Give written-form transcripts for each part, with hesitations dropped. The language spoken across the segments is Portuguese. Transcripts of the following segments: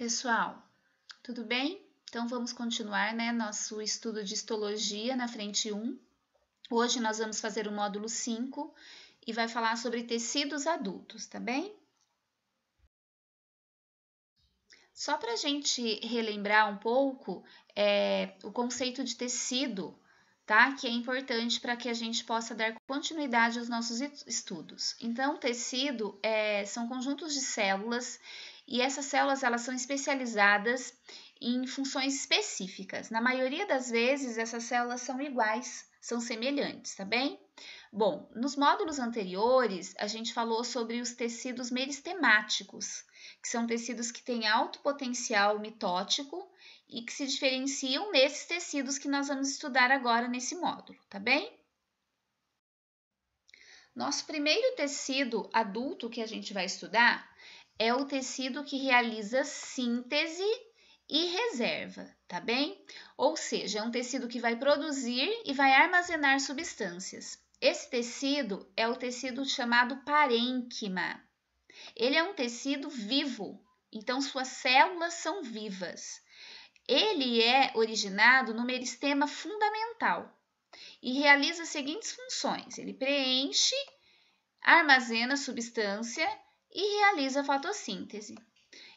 Pessoal, tudo bem? Então vamos continuar, nosso estudo de histologia na frente 1. Hoje nós vamos fazer o módulo 5 e vai falar sobre tecidos adultos, tá bem? Só para a gente relembrar um pouco o conceito de tecido, tá? Que é importante para que a gente possa dar continuidade aos nossos estudos. Então, tecido são conjuntos de células e essas células elas são especializadas em funções específicas. Na maioria das vezes, essas células são iguais, são semelhantes, tá bem? Bom, nos módulos anteriores, a gente falou sobre os tecidos meristemáticos, que são tecidos que têm alto potencial mitótico e que se diferenciam nesses tecidos que nós vamos estudar agora nesse módulo, tá bem? Nosso primeiro tecido adulto que a gente vai estudar é o tecido que realiza síntese e reserva, tá bem? Ou seja, é um tecido que vai produzir e vai armazenar substâncias. Esse tecido é o tecido chamado parênquima. Ele é um tecido vivo, então suas células são vivas. Ele é originado no meristema fundamental e realiza as seguintes funções: ele preenche, armazena substância e realiza fotossíntese.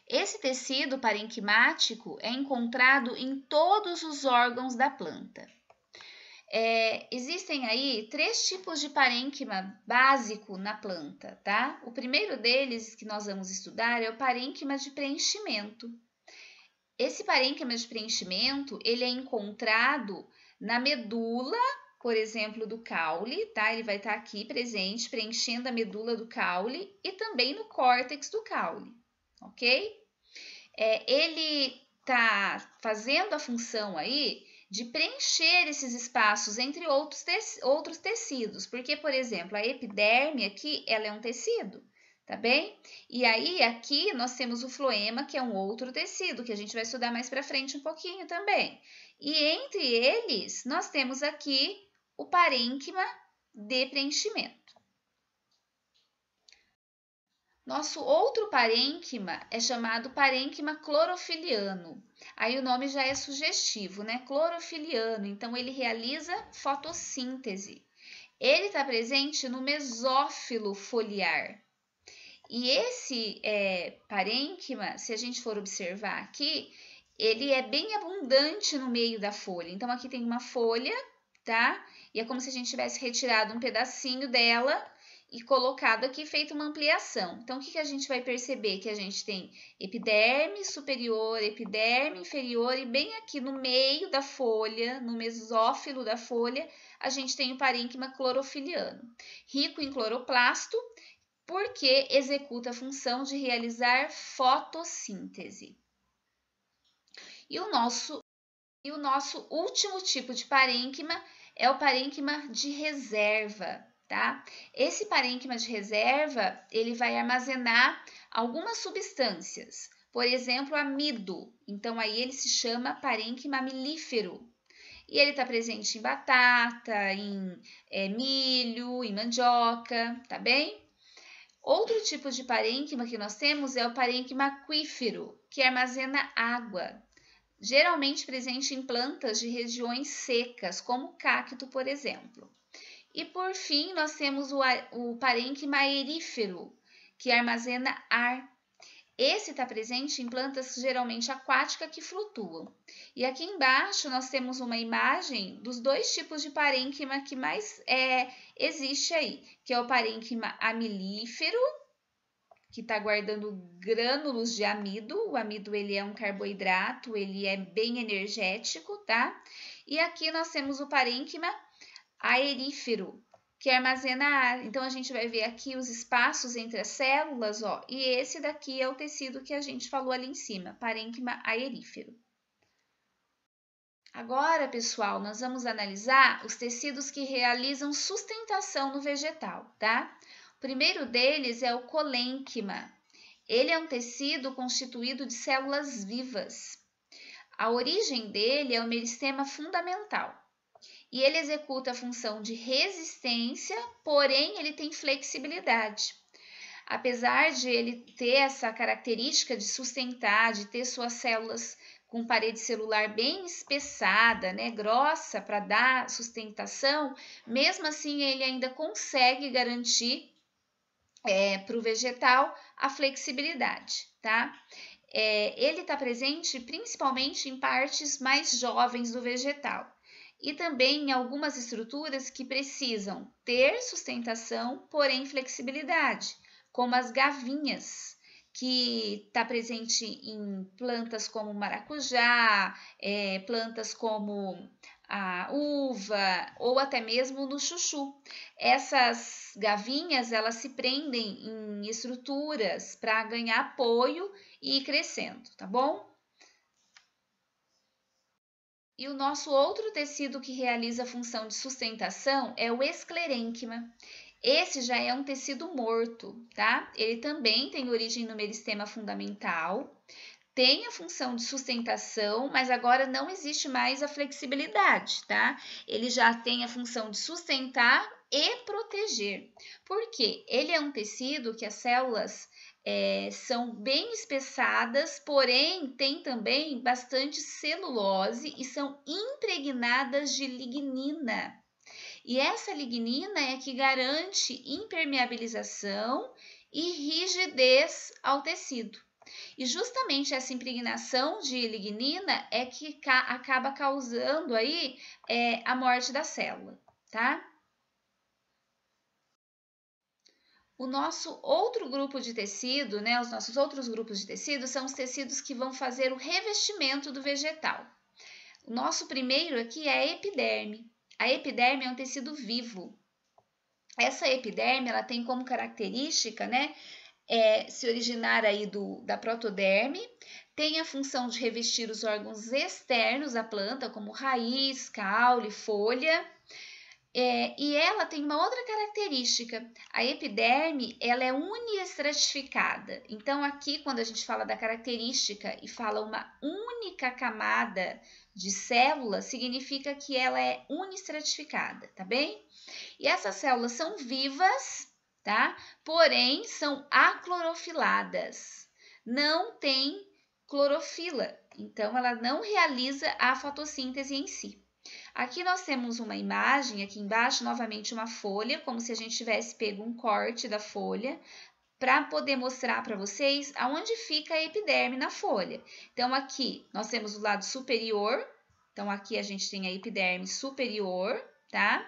Esse tecido parenquimático é encontrado em todos os órgãos da planta. Existem aí 3 tipos de parênquima básico na planta, tá? O primeiro deles que nós vamos estudar é o parênquima de preenchimento. Esse parênquima de preenchimento, ele é encontrado na medula, por exemplo, do caule, tá? Ele vai estar aqui presente, preenchendo a medula do caule e também no córtex do caule, ok? Ele está fazendo a função aí de preencher esses espaços entre outros tecidos, porque, por exemplo, a epiderme aqui, ela é um tecido, tá bem? E aí, aqui, nós temos o floema, que é um outro tecido, que a gente vai estudar mais para frente um pouquinho também. E entre eles, nós temos aqui o parênquima de preenchimento. Nosso outro parênquima é chamado parênquima clorofiliano. Aí o nome já é sugestivo, né? Clorofiliano, então ele realiza fotossíntese. Ele está presente no mesófilo foliar. E esse parênquima, se a gente for observar aqui, ele é bem abundante no meio da folha. Então aqui tem uma folha, tá? E é como se a gente tivesse retirado um pedacinho dela e colocado aqui, feito uma ampliação. Então, o que a gente vai perceber? Que a gente tem epiderme superior, epiderme inferior, e bem aqui no meio da folha, no mesófilo da folha, a gente tem o parênquima clorofiliano, rico em cloroplasto, porque executa a função de realizar fotossíntese. E o nosso último tipo de parênquima é o parênquima de reserva. Tá? Esse parênquima de reserva, ele vai armazenar algumas substâncias, por exemplo, amido. Então, aí ele se chama parênquima amilífero. E ele está presente em batata, em milho, em mandioca, tá bem? Outro tipo de parênquima que nós temos é o parênquima aquífero, que armazena água, geralmente presente em plantas de regiões secas, como o cacto, por exemplo. E, por fim, nós temos o parênquima aerífero, que armazena ar. Esse está presente em plantas geralmente aquáticas que flutuam. E aqui embaixo nós temos uma imagem dos 2 tipos de parênquima que mais existe aí, que é o parênquima amilífero, que está guardando grânulos de amido. O amido ele é um carboidrato, ele é bem energético, tá? E aqui nós temos o parênquima aerífero, que armazena ar. Então, a gente vai ver aqui os espaços entre as células, ó, e esse daqui é o tecido que a gente falou ali em cima, parênquima aerífero. Agora, pessoal, nós vamos analisar os tecidos que realizam sustentação no vegetal, tá? O primeiro deles é o colênquima. Ele é um tecido constituído de células vivas. A origem dele é o meristema fundamental. E ele executa a função de resistência, porém ele tem flexibilidade. apesar de ele ter essa característica de sustentar, de ter suas células com parede celular bem espessada, né, grossa para dar sustentação, mesmo assim ele ainda consegue garantir para o vegetal a flexibilidade, tá? Ele está presente principalmente em partes mais jovens do vegetal e também em algumas estruturas que precisam ter sustentação, porém flexibilidade, como as gavinhas, que está presente em plantas como maracujá, plantas como a uva ou até mesmo no chuchu. Essas gavinhas, elas se prendem em estruturas para ganhar apoio e ir crescendo, tá bom? E o nosso outro tecido que realiza a função de sustentação é o esclerênquima. Esse já é um tecido morto, tá? Ele também tem origem no meristema fundamental, tem a função de sustentação, mas agora não existe mais a flexibilidade, tá? Ele já tem a função de sustentar e proteger. Por quê? Ele é um tecido que as células são bem espessadas, porém tem também bastante celulose e são impregnadas de lignina. E essa lignina é que garante impermeabilização e rigidez ao tecido. E justamente essa impregnação de lignina é que acaba causando aí a morte da célula, tá? O nosso outro grupo de tecido, né, os nossos outros grupos de tecido são os tecidos que vão fazer o revestimento do vegetal. O nosso primeiro aqui é a epiderme. A epiderme é um tecido vivo. Essa epiderme, ela tem como característica, né, se originar aí da protoderme, tem a função de revestir os órgãos externos da planta, como raiz, caule, folha. E ela tem uma outra característica, a epiderme, ela é uniestratificada. Então, aqui, quando a gente fala da característica e fala uma única camada de célula, significa que ela é uniestratificada, tá bem? E essas células são vivas, tá? Porém, são aclorofiladas. Não tem clorofila, então ela não realiza a fotossíntese em si. Aqui nós temos uma imagem, aqui embaixo, novamente uma folha, como se a gente tivesse pego um corte da folha, para poder mostrar para vocês aonde fica a epiderme na folha. Então, aqui nós temos o lado superior, então aqui a gente tem a epiderme superior, tá?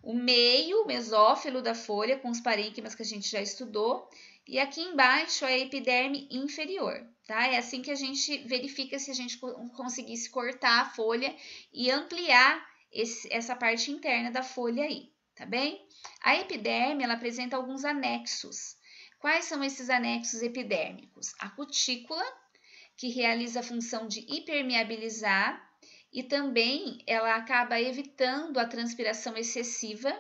O meio, o mesófilo da folha, com os parênquimas que a gente já estudou, e aqui embaixo é a epiderme inferior, tá? É assim que a gente verifica se a gente conseguisse cortar a folha e ampliar essa parte interna da folha aí, tá bem? A epiderme, ela apresenta alguns anexos. Quais são esses anexos epidérmicos? A cutícula, que realiza a função de impermeabilizar e também ela acaba evitando a transpiração excessiva,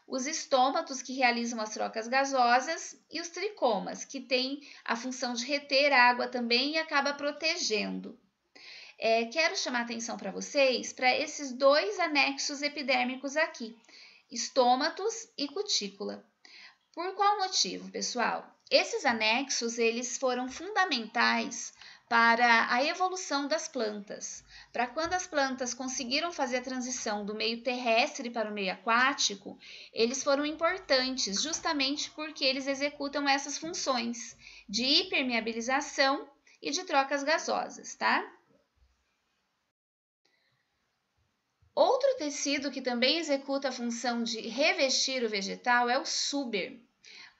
os estômatos, que realizam as trocas gasosas, e os tricomas, que têm a função de reter água também e acaba protegendo. Quero chamar a atenção para vocês para esses dois anexos epidérmicos aqui, estômatos e cutícula. Por qual motivo, pessoal? Esses anexos, eles foram fundamentais para a evolução das plantas. Para quando as plantas conseguiram fazer a transição do meio terrestre para o meio aquático, eles foram importantes justamente porque eles executam essas funções de impermeabilização e de trocas gasosas, tá? Outro tecido que também executa a função de revestir o vegetal é o súber.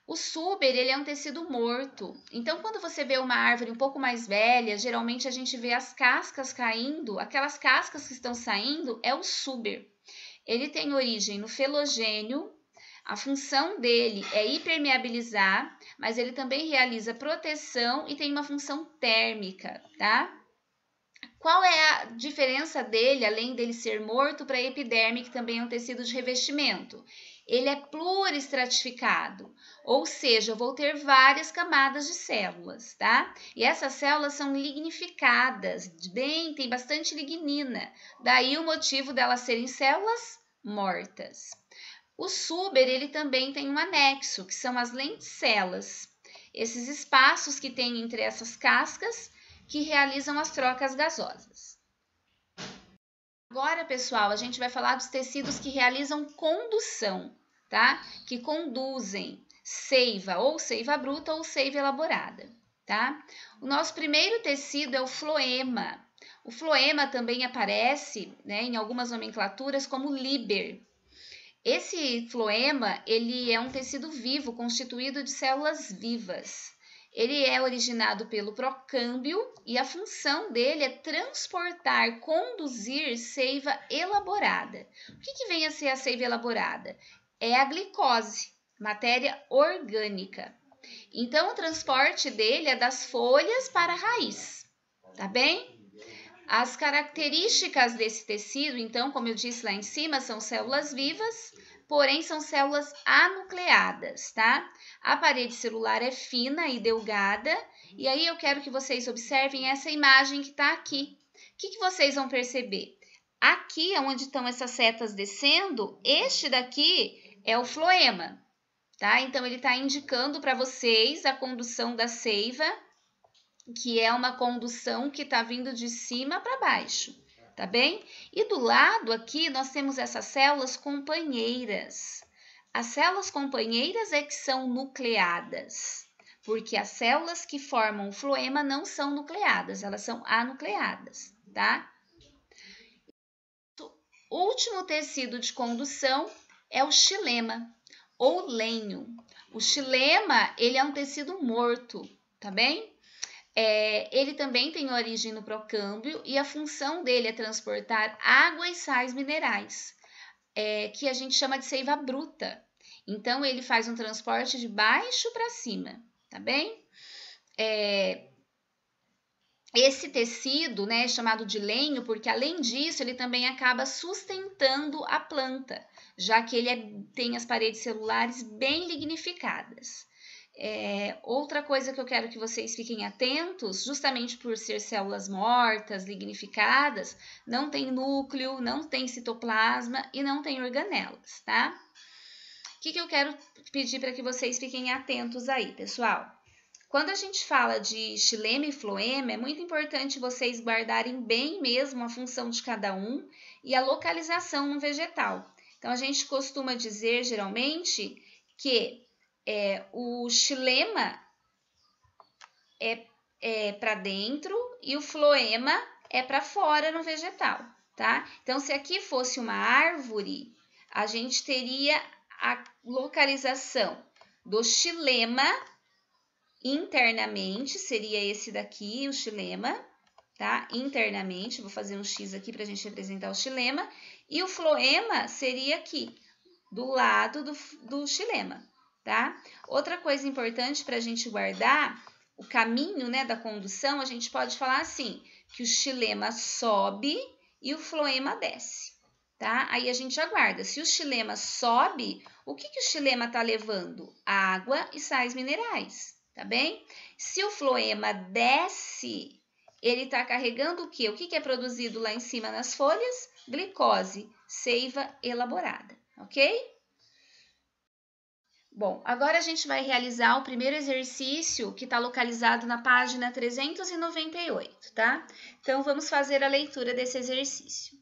O súber, ele é um tecido morto. Então, quando você vê uma árvore um pouco mais velha, geralmente a gente vê as cascas caindo. Aquelas cascas que estão saindo é o súber. Ele tem origem no felogênio. A função dele é impermeabilizar, mas ele também realiza proteção e tem uma função térmica, tá? Qual é a diferença dele, além dele ser morto, para a epiderme, que também é um tecido de revestimento? Ele é pluristratificado, ou seja, eu vou ter várias camadas de células, tá? E essas células são lignificadas, tem bastante lignina, daí o motivo delas serem células mortas. O súber, ele também tem um anexo, que são as lenticelas. esses espaços que tem entre essas cascas que realizam as trocas gasosas. Agora, pessoal, a gente vai falar dos tecidos que realizam condução, tá? Que conduzem seiva, ou seiva bruta ou seiva elaborada, tá? O nosso primeiro tecido é o floema. O floema também aparece, né, em algumas nomenclaturas como líber. Esse floema, ele é um tecido vivo constituído de células vivas. Ele é originado pelo procâmbio e a função dele é transportar, conduzir seiva elaborada. O que vem a ser a seiva elaborada? É a glicose, matéria orgânica. Então, o transporte dele é das folhas para a raiz, tá bem? As características desse tecido, então, como eu disse lá em cima, são células vivas, porém são células anucleadas, tá? A parede celular é fina e delgada, e aí eu quero que vocês observem essa imagem que está aqui. O que vocês vão perceber? Aqui, onde estão essas setas descendo, este daqui é o floema, tá? Então, ele está indicando para vocês a condução da seiva, que é uma condução que está vindo de cima para baixo, tá bem? E do lado aqui nós temos essas células companheiras. As células companheiras é que são nucleadas, porque as células que formam o floema não são nucleadas, elas são anucleadas, tá? O último tecido de condução é o xilema ou lenho. O xilema, ele é um tecido morto, tá bem? Ele também tem origem no procâmbio e a função dele é transportar água e sais minerais, que a gente chama de seiva bruta. Então, ele faz um transporte de baixo para cima, tá bem? Esse tecido, né, é chamado de lenho, porque além disso, ele também acaba sustentando a planta, já que ele tem as paredes celulares bem lignificadas. Outra coisa que eu quero que vocês fiquem atentos, justamente por ser células mortas, lignificadas, não tem núcleo, não tem citoplasma e não tem organelas, tá? O que eu quero pedir para que vocês fiquem atentos aí, pessoal? Quando a gente fala de xilema e floema, é muito importante vocês guardarem bem mesmo a função de cada um e a localização no vegetal. Então, a gente costuma dizer, geralmente, que o xilema é para dentro e o floema é para fora no vegetal, tá? Então, se aqui fosse uma árvore, a gente teria a localização do xilema internamente, seria esse daqui, o xilema, tá? Internamente, vou fazer um X aqui para a gente representar o xilema, e o floema seria aqui, do lado do xilema. Tá? Outra coisa importante para a gente guardar, o caminho, né, da condução, a gente pode falar assim, que o xilema sobe e o floema desce, tá? Aí a gente aguarda. Se o xilema sobe, o que o xilema está levando? Água e sais minerais, tá bem? Se o floema desce, ele está carregando o quê? O que é produzido lá em cima nas folhas? Glicose, seiva elaborada, ok? Bom, agora a gente vai realizar o primeiro exercício que está localizado na página 398, tá? Então, vamos fazer a leitura desse exercício.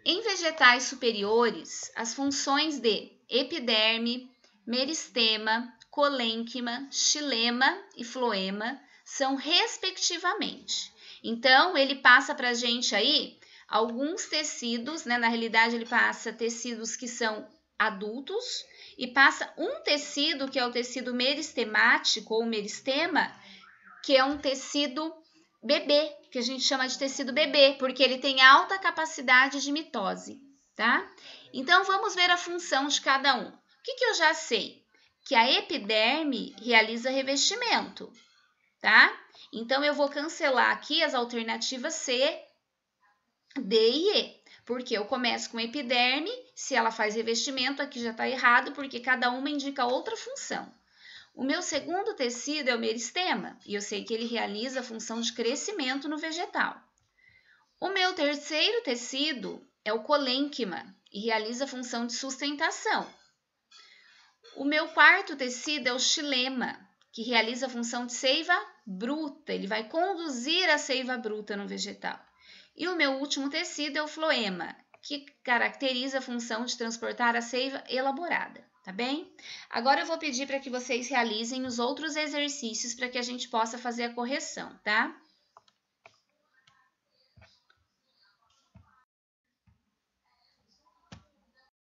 Em vegetais superiores, as funções de epiderme, meristema, colênquima, xilema e floema são respectivamente. Então, ele passa para a gente aí alguns tecidos, né? Na realidade, ele passa tecidos que são adultos, e passa um tecido, que é o tecido meristemático ou meristema, que é um tecido bebê, que a gente chama de tecido bebê, porque ele tem alta capacidade de mitose, tá? Então, vamos ver a função de cada um. O que eu já sei? Que a epiderme realiza revestimento, tá? Então, eu vou cancelar aqui as alternativas C, D e E. Porque eu começo com epiderme, se ela faz revestimento, aqui já está errado, porque cada uma indica outra função. O meu segundo tecido é o meristema, e eu sei que ele realiza a função de crescimento no vegetal. O meu terceiro tecido é o colênquima, e realiza a função de sustentação. O meu quarto tecido é o xilema, que realiza a função de seiva bruta, ele vai conduzir a seiva bruta no vegetal. E o meu último tecido é o floema, que caracteriza a função de transportar a seiva elaborada, tá bem? Agora eu vou pedir para que vocês realizem os outros exercícios para que a gente possa fazer a correção, tá?